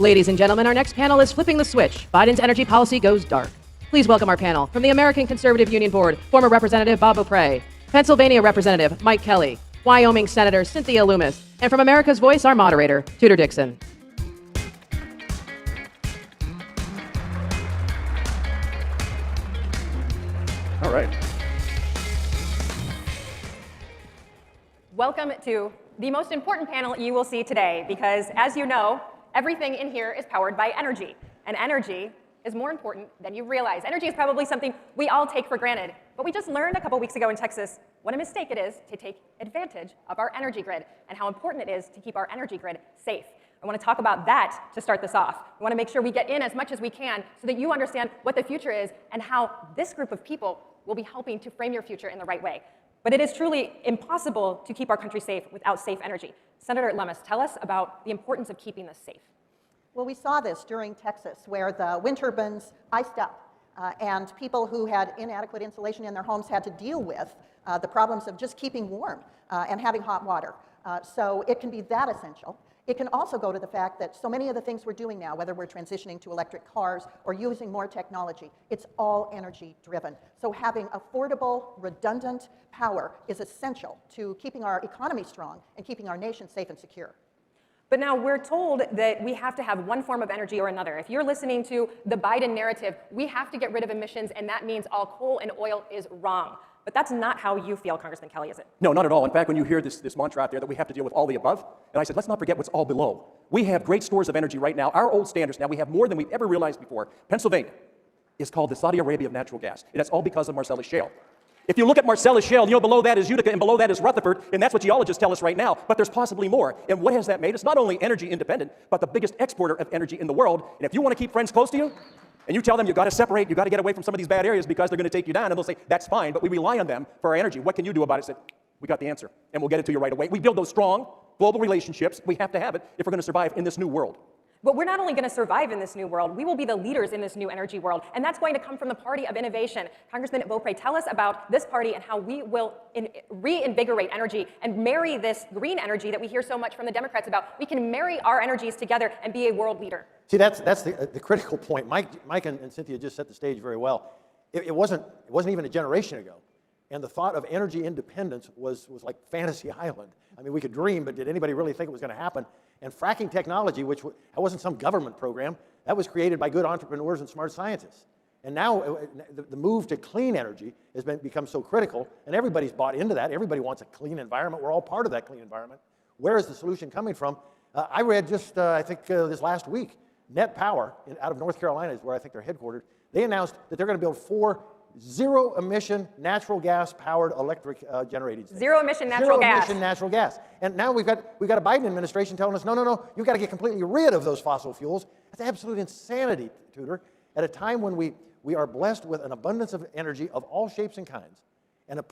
Ladies and gentlemen, our next panel is Flipping the Switch. Biden's energy policy goes dark. Please welcome our panel. From the American Conservative Union Board, former Representative Bob Beauprez, Pennsylvania Representative Mike Kelly, Wyoming Senator Cynthia Lummis, and from America's Voice, our moderator, Tudor Dixon. All right. Welcome to the most important panel you will see today, because as you know, everything in here is powered by energy, and energy is more important than you realize. Energy is probably something we all take for granted, but we just learned a couple weeks ago in Texas what a mistake it is to take advantage of our energy grid and how important it is to keep our energy grid safe. I want to talk about that to start this off. We want to make sure we get in as much as we can so that you understand what the future is and how this group of people will be helping to frame your future in the right way. But it is truly impossible to keep our country safe without safe energy. Senator Lummis, tell us about the importance of keeping this safe. Well, we saw this during Texas, where the wind turbines iced up, and people who had inadequate insulation in their homes had to deal with the problems of just keeping warm and having hot water. So it can be that essential. It can also go to the fact that so many of the things we're doing now, whether we're transitioning to electric cars or using more technology, it's all energy driven. So having affordable, redundant power is essential to keeping our economy strong and keeping our nation safe and secure. But now we're told that we have to have one form of energy or another. If you're listening to the Biden narrative, we have to get rid of emissions, and that means all coal and oil is wrong. But that's not how you feel, Congressman Kelly, is it? No, not at all. In fact, when you hear this mantra out there that we have to deal with all the above, and I said, let's not forget what's all below. We have great stores of energy right now. Our old standards now, we have more than we've ever realized before. Pennsylvania is called the Saudi Arabia of natural gas, and that's all because of Marcellus Shale. If you look at Marcellus Shale, you know below that is Utica, and below that is Rutherford, and that's what geologists tell us right now, but there's possibly more. And what has that made us? Not only energy independent, but the biggest exporter of energy in the world. And if you want to keep friends close to you, and you tell them you've got to separate, you've got to get away from some of these bad areas because they're going to take you down, and they'll say, that's fine, but we rely on them for our energy. What can you do about it? I said, we got the answer, and we'll get it to you right away. We build those strong global relationships. We have to have it if we're going to survive in this new world. But we're not only going to survive in this new world, we will be the leaders in this new energy world, and that's going to come from the party of innovation. Congressman Beauprez, tell us about this party and how we will reinvigorate energy and marry this green energy that we hear so much from the Democrats about. We can marry our energies together and be a world leader. See, that's the critical point. Mike and Cynthia just set the stage very well. It wasn't even a generation ago, and the thought of energy independence was like fantasy island. I mean, we could dream, but did anybody really think it was going to happen? And fracking technology, which that wasn't some government program, that was created by good entrepreneurs and smart scientists. And now the move to clean energy has become so critical, and everybody's bought into that. Everybody wants a clean environment. We're all part of that clean environment. Where is the solution coming from? I read just, I think this last week, Net Power out of North Carolina is where I think they're headquartered. They announced that they're going to build 4 zero-emission natural gas-powered electric generating stations. Zero-emission natural gas. Zero-emission natural gas. And now we've got a Biden administration telling us, no, you've got to get completely rid of those fossil fuels. That's absolute insanity, Tudor, at a time when we are blessed with an abundance of energy of all shapes and kinds. And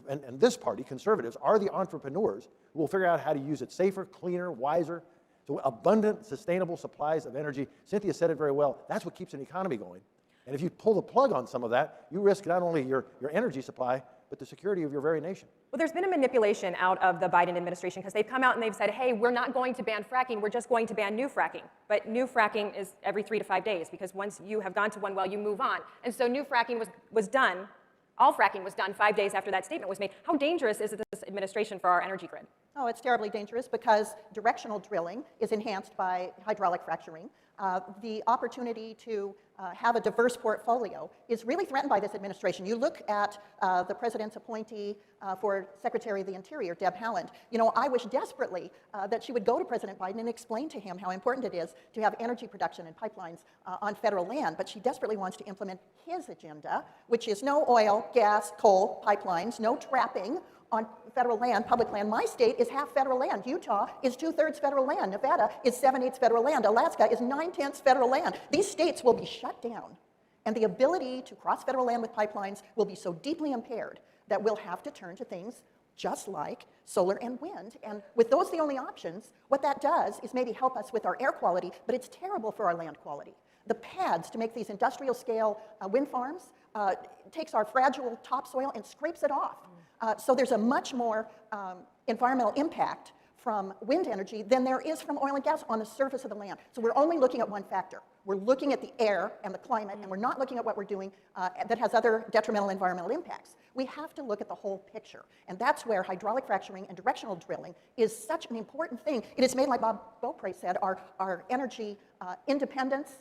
this party, conservatives, are the entrepreneurs who will figure out how to use it safer, cleaner, wiser, so abundant, sustainable supplies of energy. Cynthia said it very well. That's what keeps an economy going. And if you pull the plug on some of that, you risk not only your energy supply, but the security of your very nation. Well, there's been a manipulation out of the Biden administration because they've come out and they've said, hey, we're not going to ban fracking, we're just going to ban new fracking. But new fracking is every 3 to 5 days, because once you have gone to one well, you move on. And so new fracking was done, all fracking was done 5 days after that statement was made. How dangerous is this administration for our energy grid? Oh, it's terribly dangerous because directional drilling is enhanced by hydraulic fracturing. The opportunity to have a diverse portfolio is really threatened by this administration. You look at the president's appointee for Secretary of the Interior, Deb Haaland. You know, I wish desperately that she would go to President Biden and explain to him how important it is to have energy production and pipelines on federal land, but she desperately wants to implement his agenda, which is no oil, gas, coal, pipelines, no trapping on federal land, public land. My state is half federal land. Utah is 2/3 federal land. Nevada is 7/8 federal land. Alaska is 9/10 federal land. These states will be shut down, and the ability to cross federal land with pipelines will be so deeply impaired that we'll have to turn to things just like solar and wind. And with those the only options, what that does is maybe help us with our air quality, but it's terrible for our land quality. The pads to make these industrial scale wind farms takes our fragile topsoil and scrapes it off. So there's a much more environmental impact from wind energy than there is from oil and gas on the surface of the land. So we're only looking at one factor. We're looking at the air and the climate, and we're not looking at what we're doing that has other detrimental environmental impacts. We have to look at the whole picture, and that's where hydraulic fracturing and directional drilling is such an important thing. It has made, like Bob Beauprez said, our energy independence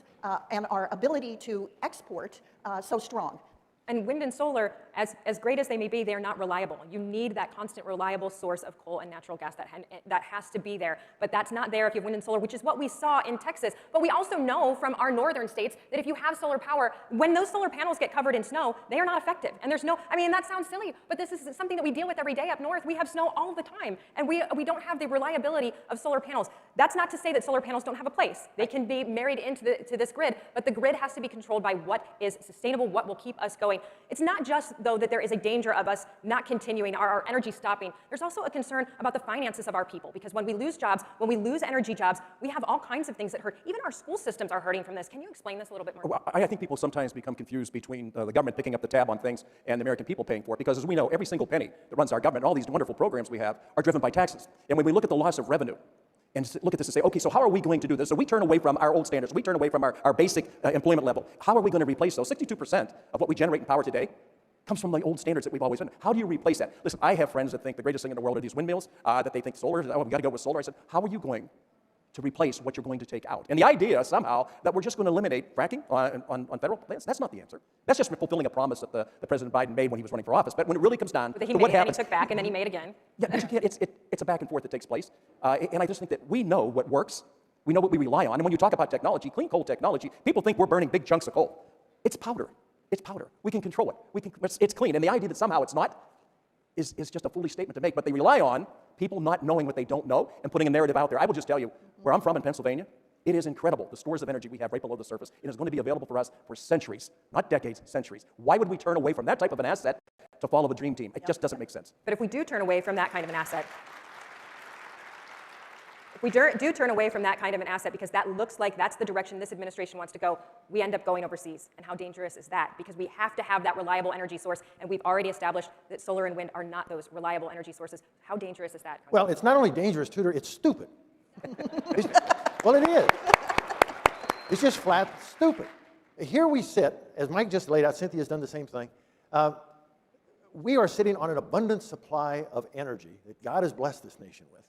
and our ability to export so strong. And wind and solar, as great as they may be, they are not reliable. You need that constant, reliable source of coal and natural gas that has to be there. But that's not there if you have wind and solar, which is what we saw in Texas. But we also know from our northern states that if you have solar power, when those solar panels get covered in snow, they are not effective. And there's no, I mean, that sounds silly, but this is something that we deal with every day up north. We have snow all the time, and we don't have the reliability of solar panels. That's not to say that solar panels don't have a place. They can be married into this grid, but the grid has to be controlled by what is sustainable, what will keep us going. It's not just, though, that there is a danger of us not continuing, our energy stopping. There's also a concern about the finances of our people, because when we lose jobs, when we lose energy jobs, we have all kinds of things that hurt. Even our school systems are hurting from this. Can you explain this a little bit more? Well, I think people sometimes become confused between the government picking up the tab on things and the American people paying for it, because as we know, every single penny that runs our government, all these wonderful programs we have, are driven by taxes. And when we look at the loss of revenue, and look at this and say, okay, so how are we going to do this? So we turn away from our old standards. We turn away from our basic employment level. How are we going to replace those? 62% of what we generate in power today comes from the old standards that we've always done. How do you replace that? Listen, I have friends that think the greatest thing in the world are these windmills, that they think solar, oh, we've got to go with solar. I said, how are you going to replace what you're going to take out? And the idea, somehow, that we're just going to eliminate fracking on federal lands, that's not the answer. That's just fulfilling a promise that the President Biden made when he was running for office. But when it really comes down to what happens... He took back, and then he made again. Yeah, but you can't, it's a back and forth that takes place. And I just think that we know what works. We know what we rely on. And when you talk about technology, clean coal technology, people think we're burning big chunks of coal. It's powder. It's powder. We can control it. It's clean. And the idea that somehow it's not is just a foolish statement to make. But they rely on people not knowing what they don't know and putting a narrative out there. I will just tell you, where I'm from in Pennsylvania, it is incredible, the stores of energy we have right below the surface. It is going to be available for us for centuries, not decades, centuries. Why would we turn away from that type of an asset to follow a dream team? It just doesn't make sense. But if we do turn away from that kind of an asset, because that looks like that's the direction this administration wants to go, we end up going overseas. And how dangerous is that? Because we have to have that reliable energy source, and we've already established that solar and wind are not those reliable energy sources. How dangerous is that? Well, it's not only dangerous, Tudor, it's stupid. Well, it is. It's just flat stupid. Here we sit, as Mike just laid out, Cynthia's done the same thing. We are sitting on an abundant supply of energy that God has blessed this nation with.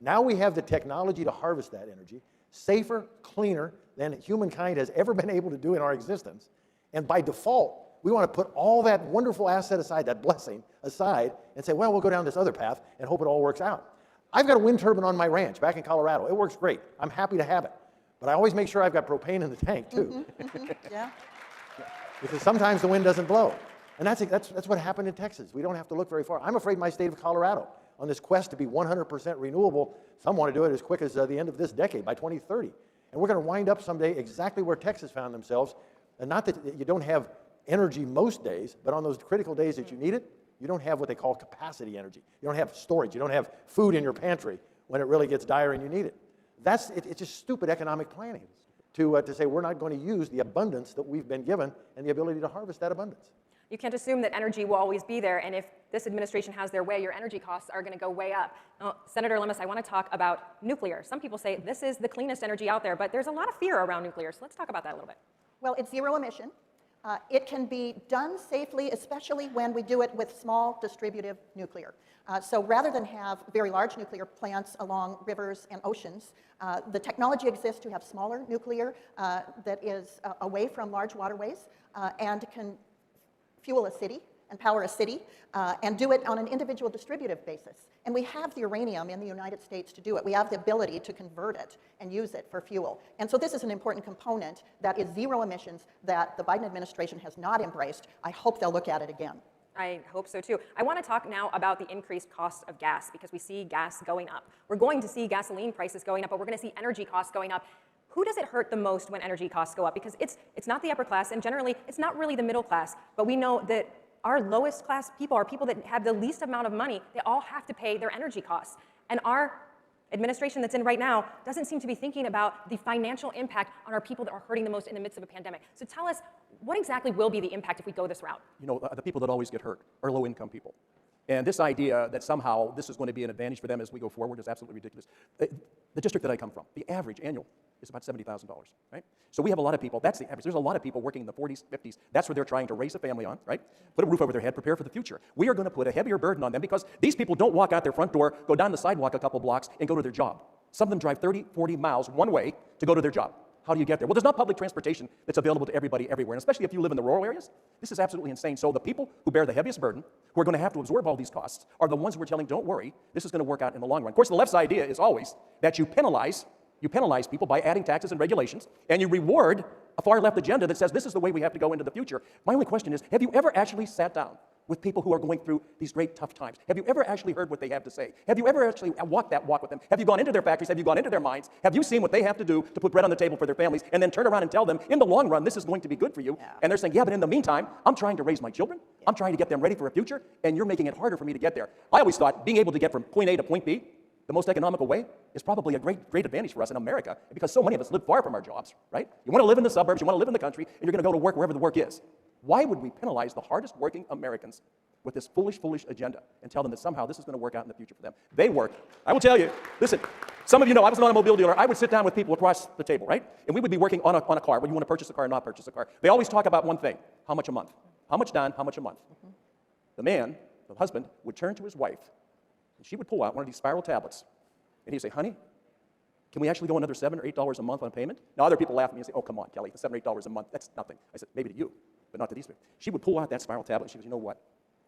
Now we have the technology to harvest that energy, safer, cleaner than humankind has ever been able to do in our existence. And by default, we want to put all that wonderful asset aside, that blessing aside, and say, well, we'll go down this other path and hope it all works out. I've got a wind turbine on my ranch back in Colorado. It works great. I'm happy to have it. But I always make sure I've got propane in the tank, too. Yeah. Because sometimes the wind doesn't blow. And that's what happened in Texas. We don't have to look very far. I'm afraid my state of Colorado, on this quest to be 100% renewable, some want to do it as quick as the end of this decade, by 2030. And we're going to wind up someday exactly where Texas found themselves. And not that you don't have energy most days, but on those critical days that you need it, you don't have what they call capacity energy. You don't have storage. You don't have food in your pantry when it really gets dire and you need it. It's just stupid economic planning to say we're not going to use the abundance that we've been given and the ability to harvest that abundance. You can't assume that energy will always be there, and if this administration has their way, your energy costs are going to go way up. Now, Senator Lummis, I want to talk about nuclear. Some people say this is the cleanest energy out there, but there's a lot of fear around nuclear, so let's talk about that a little bit. Well, it's zero emission. It can be done safely, especially when we do it with small distributive nuclear. So rather than have very large nuclear plants along rivers and oceans, the technology exists to have smaller nuclear that is away from large waterways and can fuel a city and power a city and do it on an individual distributive basis. And we have the uranium in the United States to do it. We have the ability to convert it and use it for fuel. And so this is an important component that is zero emissions that the Biden administration has not embraced. I hope they'll look at it again. I hope so too. I want to talk now about the increased cost of gas, because we see gas going up. We're going to see gasoline prices going up, but we're going to see energy costs going up. Who does it hurt the most when energy costs go up? Because it's not the upper class, and generally it's not really the middle class, but we know that our lowest class people are people that have the least amount of money. They all have to pay their energy costs. And our administration that's in right now doesn't seem to be thinking about the financial impact on our people that are hurting the most in the midst of a pandemic. So tell us, what exactly will be the impact if we go this route? You know, the people that always get hurt are low-income people. And this idea that somehow this is going to be an advantage for them as we go forward is absolutely ridiculous. The district that I come from, the average annual is about $70,000, right? So we have a lot of people, that's the average. There's a lot of people working in the 40s, 50s. That's where they're trying to raise a family on, right? Put a roof over their head, prepare for the future. We are going to put a heavier burden on them because these people don't walk out their front door, go down the sidewalk a couple blocks, and go to their job. Some of them drive 30, 40 miles one way to go to their job. How do you get there? Well, there's not public transportation that's available to everybody everywhere, and especially if you live in the rural areas. This is absolutely insane. So the people who bear the heaviest burden, who are going to have to absorb all these costs, are the ones who are telling, don't worry, this is going to work out in the long run. Of course, the left's idea is always that you penalize people by adding taxes and regulations, and you reward a far left agenda that says this is the way we have to go into the future. My only question is, have you ever actually sat down with people who are going through these great tough times? Have you ever actually heard what they have to say? Have you ever actually walked that walk with them? Have you gone into their factories? Have you gone into their minds? Have you seen what they have to do to put bread on the table for their families and then turn around and tell them, in the long run, this is going to be good for you? Yeah. And they're saying, yeah, but in the meantime, I'm trying to raise my children. I'm trying to get them ready for a future, and you're making it harder for me to get there. I always thought being able to get from point A to point B the most economical way is probably a great advantage for us in America, because so many of us live far from our jobs, right? You want to live in the suburbs, you want to live in the country, and you're going to go to work wherever the work is. Why would we penalize the hardest working Americans with this foolish agenda and tell them that somehow this is going to work out in the future for them? They work. I will tell you, listen, some of you know I was an automobile dealer. I would sit down with people across the table, right? And we would be working on a car. When you want to purchase a car or not purchase a car. They always talk about one thing: how much a month? How much down? How much a month? The man, the husband, would turn to his wife, and she would pull out one of these spiral tablets, and he'd say, honey, can we actually go another $7 or $8 a month on payment? Now, other people laugh at me and say, oh, come on, Kelly, $7 or $8 a month, that's nothing. I said, maybe to you, but not to these people. She would pull out that spiral tablet, and she goes, you know what?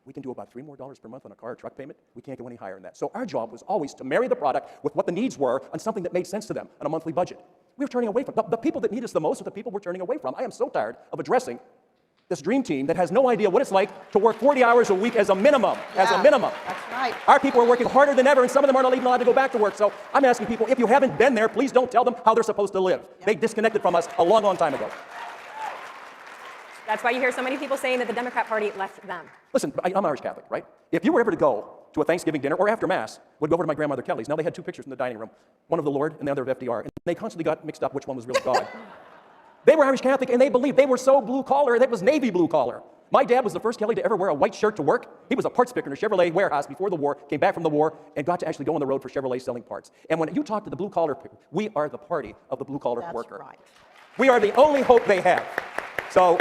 We can do about $3 more per month on a car or truck payment. We can't go any higher than that. So our job was always to marry the product with what the needs were on something that made sense to them on a monthly budget. We were turning away from the people that need us the most are the people we're turning away from. I am so tired of addressing this dream team that has no idea what it's like to work 40 hours a week as a minimum. As a minimum. That's right. Our people are working harder than ever, and some of them aren't even allowed to go back to work. So I'm asking people, if you haven't been there, please don't tell them how they're supposed to live. They disconnected from us a long, long time ago. That's why you hear so many people saying that the Democrat Party left them. Listen, I'm Irish Catholic, right? If you were ever to go to a Thanksgiving dinner or after Mass, would go over to my grandmother Kelly's. Now, they had two pictures in the dining room, one of the Lord and the other of FDR, and they constantly got mixed up which one was really God. They were Irish Catholic, and they believed they were so blue-collar, that was navy blue-collar. My dad was the first Kelly to ever wear a white shirt to work. He was a parts picker in a Chevrolet warehouse before the war, came back from the war, and got to actually go on the road for Chevrolet selling parts. And when you talk to the blue-collar people, we are the party of the blue-collar worker. That's right. We are the only hope they have. So,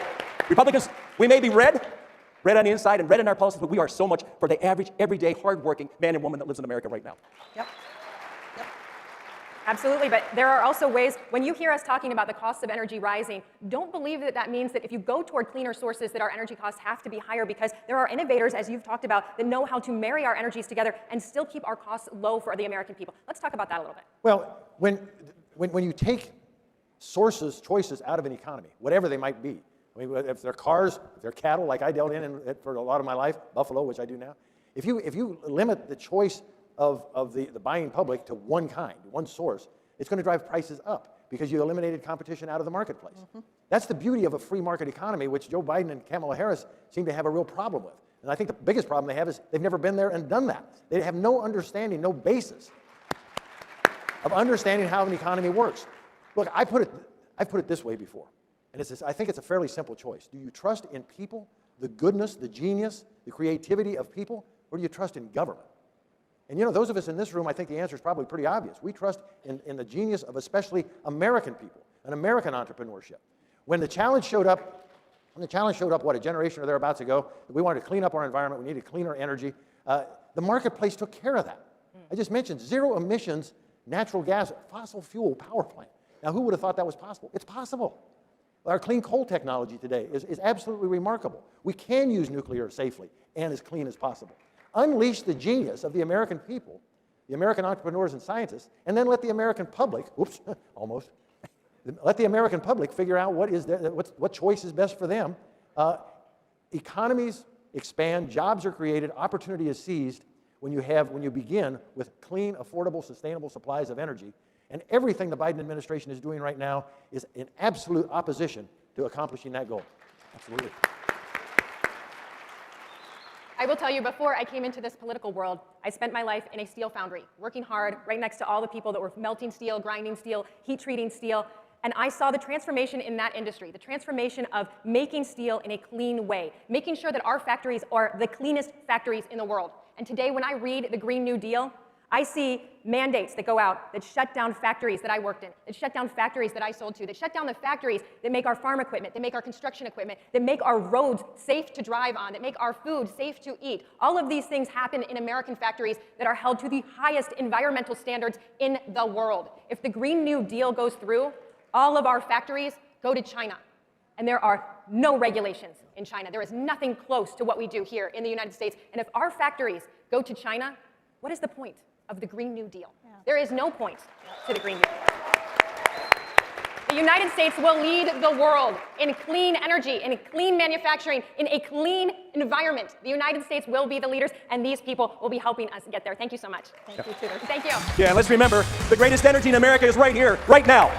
Republicans, we may be red on the inside and red in our policies, but we are so much for the average, everyday, hardworking man and woman that lives in America right now. Yep. Absolutely, but there are also ways, when you hear us talking about the cost of energy rising, don't believe that that means that if you go toward cleaner sources that our energy costs have to be higher, because there are innovators, as you've talked about, that know how to marry our energies together and still keep our costs low for the American people. Let's talk about that a little bit. Well, when you take choices out of an economy, whatever they might be, I mean, if they're cars, if they're cattle, like I dealt in for a lot of my life, buffalo, which I do now, if you limit the choice of the buying public to one kind, one source, it's going to drive prices up because you eliminated competition out of the marketplace. That's the beauty of a free market economy, which Joe Biden and Kamala Harris seem to have a real problem with. And I think the biggest problem they have is they've never been there and done that. They have no understanding, no basis of understanding how an economy works. Look, I've put it this way before, and I think it's a fairly simple choice. Do you trust in people, the goodness, the genius, the creativity of people, or do you trust in government? And you know, those of us in this room, I think the answer is probably pretty obvious. We trust in the genius of especially American people and American entrepreneurship. When the challenge showed up, what, a generation or thereabouts ago, that we wanted to clean up our environment, we needed cleaner energy, the marketplace took care of that. I just mentioned zero emissions, natural gas, fossil fuel power plant. Now, who would have thought that was possible? It's possible. Our clean coal technology today is absolutely remarkable. We can use nuclear safely and as clean as possible. Unleash the genius of the American people, the American entrepreneurs and scientists, and then let the American public, oops, almost, let the American public figure out what choice is best for them. Economies expand, jobs are created, opportunity is seized when you begin with clean, affordable, sustainable supplies of energy. And everything the Biden administration is doing right now is in absolute opposition to accomplishing that goal. Absolutely. I will tell you, before I came into this political world, I spent my life in a steel foundry, working hard right next to all the people that were melting steel, grinding steel, heat treating steel, and I saw the transformation in that industry, the transformation of making steel in a clean way, making sure that our factories are the cleanest factories in the world. And today, when I read the Green New Deal, I see mandates that go out that shut down factories that I worked in, that shut down factories that I sold to, that shut down the factories that make our farm equipment, that make our construction equipment, that make our roads safe to drive on, that make our food safe to eat. All of these things happen in American factories that are held to the highest environmental standards in the world. If the Green New Deal goes through, all of our factories go to China. And there are no regulations in China. There is nothing close to what we do here in the United States. And if our factories go to China, what is the point of the Green New Deal? Yeah. There is no point to the Green New Deal. The United States will lead the world in clean energy, in clean manufacturing, in a clean environment. The United States will be the leaders, and these people will be helping us get there. Thank you so much. Thank you, Tudor. Thank you. Yeah, and let's remember, the greatest energy in America is right here, right now.